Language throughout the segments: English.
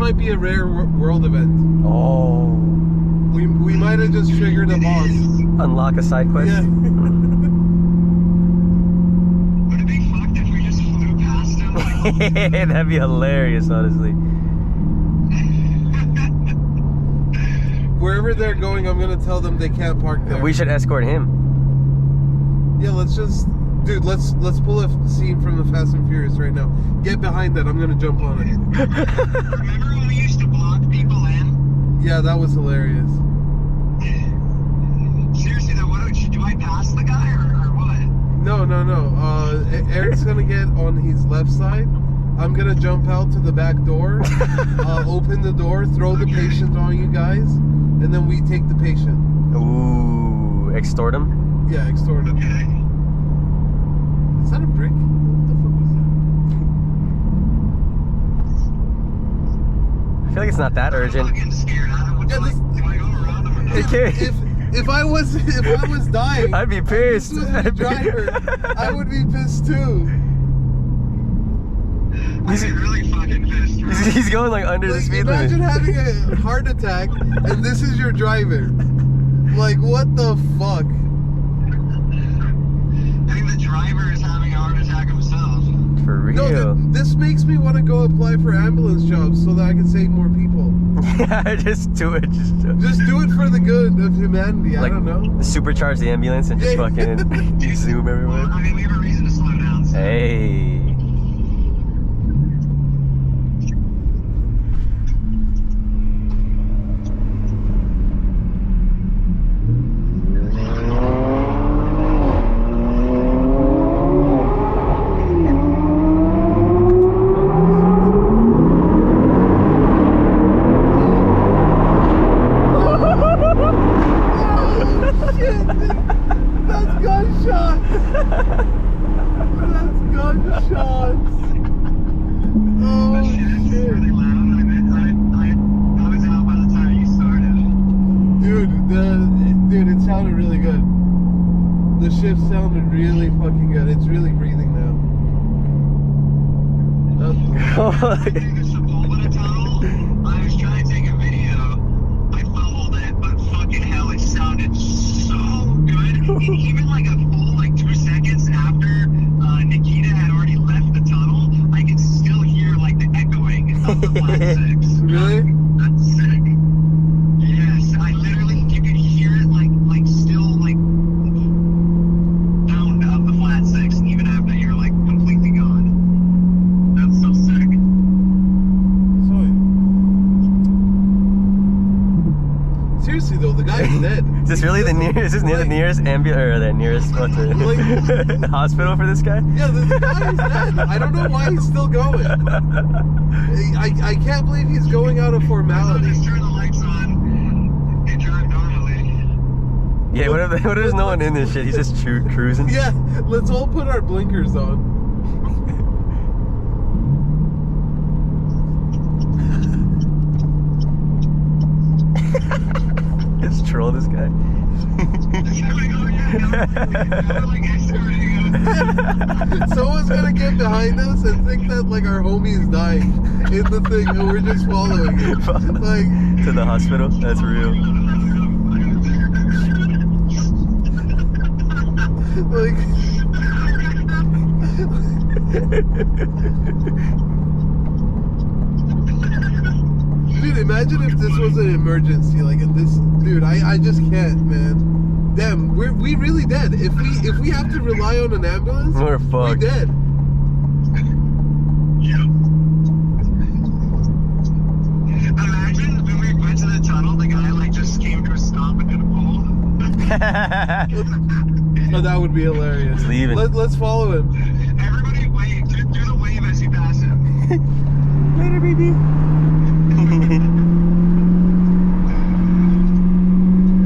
might be a rare world event. Oh. We might have just triggered a boss. Unlock a side quest? Yeah. Would it be fucked if we just flew past him? Like, That'd be hilarious, honestly. Wherever they're going, I'm gonna tell them they can't park there. We should escort him. Yeah, let's just, dude. Let's pull a scene from the Fast and Furious right now. Get behind that. I'm gonna jump on it. remember when we used to block people in? Yeah, that was hilarious. Seriously though, do I pass the guy or what? No. Eric's gonna get on his left side. I'm gonna jump out to the back door, open the door, throw the patient on you guys, and then we take the patient. Ooh, extort him? Yeah, extort him. Okay. Is that a brick? What the fuck was that? I feel like it's not that urgent. I'm fucking scared. Do I go around him or not? If I was dying, I'd be pissed. This was the driver, I would be pissed too. I'd be really fucking pissed. Bro. He's going like under the speed limit. Imagine having a heart attack and this is your driver. Like, what the fuck? I think the driver is having a heart attack himself. For real. No, this makes me want to go apply for ambulance jobs so that I can save more people. Yeah, just do it. Just do it for the good of humanity. I don't know. Supercharge the ambulance and just Yeah. fucking zoom everywhere. Well, I mean, we have a reason to slow down. So. Hey. That's gunshots! That's gunshots! Oh, That shit is shit. really loud. I was out by the time you started. Dude, it sounded really good. The shift sounded really fucking good. It's really breathing now. Through the Sepulveda tunnel, I was trying to take a video. I fumbled it, but fucking hell, it sounded so good. Even like a full 2 seconds after Nikita had already left the tunnel, I could still hear like the echoing of the flat six. Really? That's sick. Yes, I literally, you could hear it still sound of the flat six even after you're completely gone. That's so sick. Seriously though, the guy's dead. Is this really the nearest? Is this near the nearest ambulance or the nearest hospital for this guy? Yeah, the guy is dead. I don't know why he's still going. I can't believe he's going out of formality. Just turn the lights on and drive normally. Yeah, what if there's no one in this shit? He's just cruising. Yeah, let's all put our blinkers on. Just troll this guy. Someone's gonna get behind us and think that our homie is dying in the thing and we're just following it. To the hospital? That's real. Dude, imagine if this was an emergency, dude, I just can't, man. Damn, we really dead. If we have to rely on an ambulance, We're fucked. We dead. Yep. Imagine when we went to the tunnel, the guy just came to a stop and did a pull. Oh, that would be hilarious. He's leaving. Let's follow him. Everybody wave. Do the wave as you pass him. Later, baby.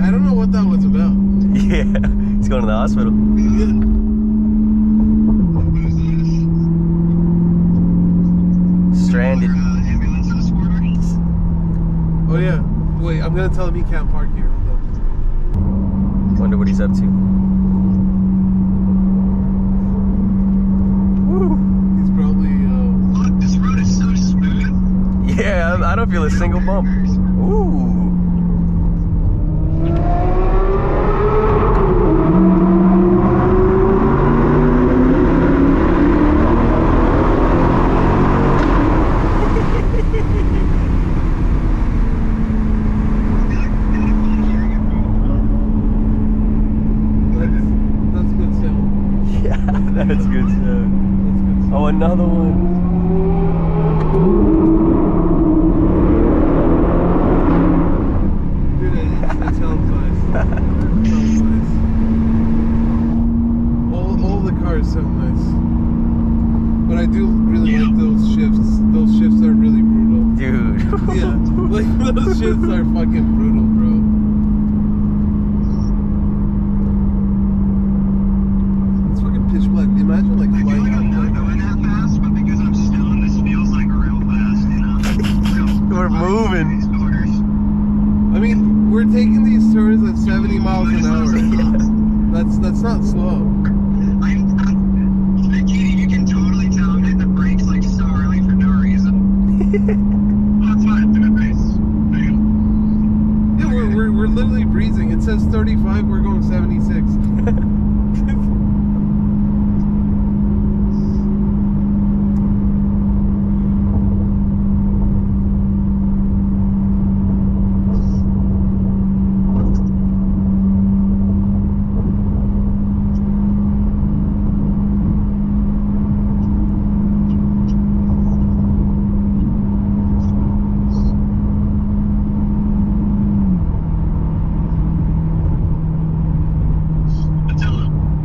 I don't know what that was about. Yeah, he's going to the hospital. Stranded. Ambulance escorter. Oh yeah. Wait, I'm gonna tell him he can't park here. Hold on. Wonder what he's up to. He's probably Look, this road is so smooth. Yeah, I don't feel a single bump. Ooh. That's good sound. Yeah, that's good stuff. That's good sound. Oh, another one. Dude, it sounds nice. It sounds nice. All the cars sound nice. But I do really like those shifts. Those shifts are really brutal. Dude. Yeah, like those shifts are fucking brutal, bro. It's fucking pitch black. Imagine like I feel flying like I'm not out going that fast, but because I'm stoned, this feels like real fast, you know? We're moving. These corners. I mean, we're taking these turns at 70 miles an hour. That's not slow. Nikita, you can totally tell I'm hitting the brakes like so early for no reason. That's fine, do it, base. Yeah, we're literally breezing. It says 35, we're going 76.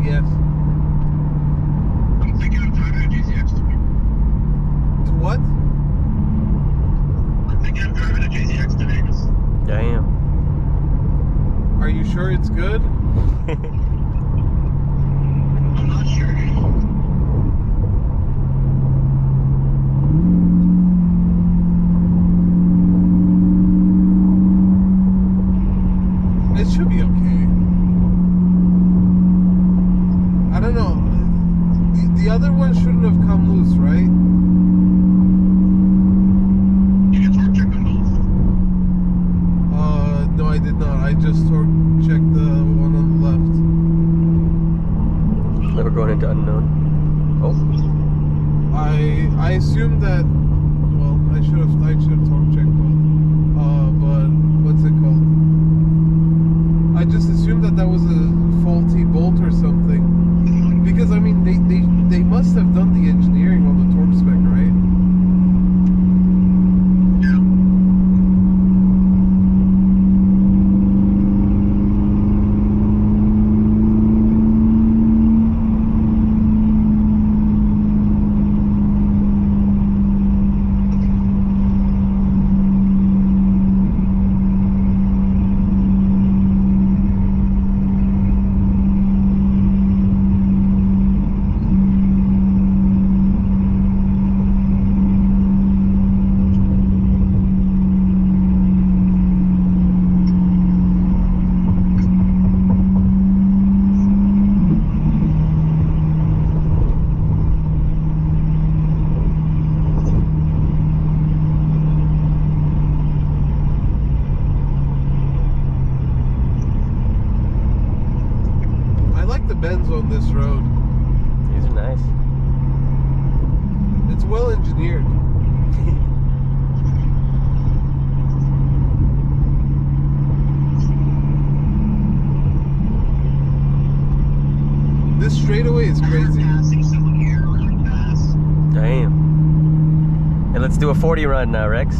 Yes. I'm thinking of driving a GZX today. To what? I'm thinking of driving a GZX to Vegas. Damn. Are you sure it's good? I'm not sure. It should be okay. I don't know. The other one shouldn't have come loose, right? You can torque check them both. No, I did not. I just checked the one on the left. We're going into unknown. Oh. I assumed that. Well, I should have torque checked both. But what's it called? I just assumed that was a faulty bolt or something. Because I mean, they must have done the engineering on the torque spec, right? Yeah. Bends on this road. These are nice. It's well engineered. This straightaway is crazy. Passing someone here really fast. Damn. Hey, let's do a 40 run now, Rex.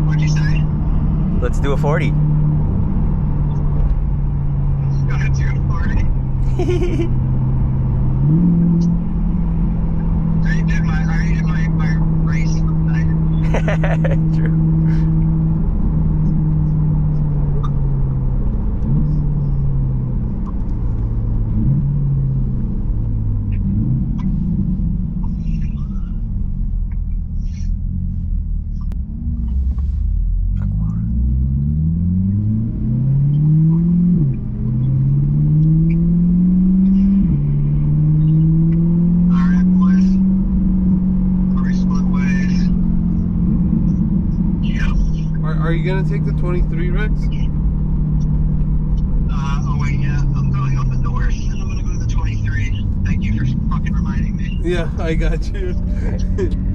What'd you say? Let's do a 40. Gonna do a 40. I already did my race for the night. True. you gonna take the 23, Rex? Oh wait, yeah. I'm going up the north, and I'm gonna go to the 23. Thank you for fucking reminding me. Yeah, I got you.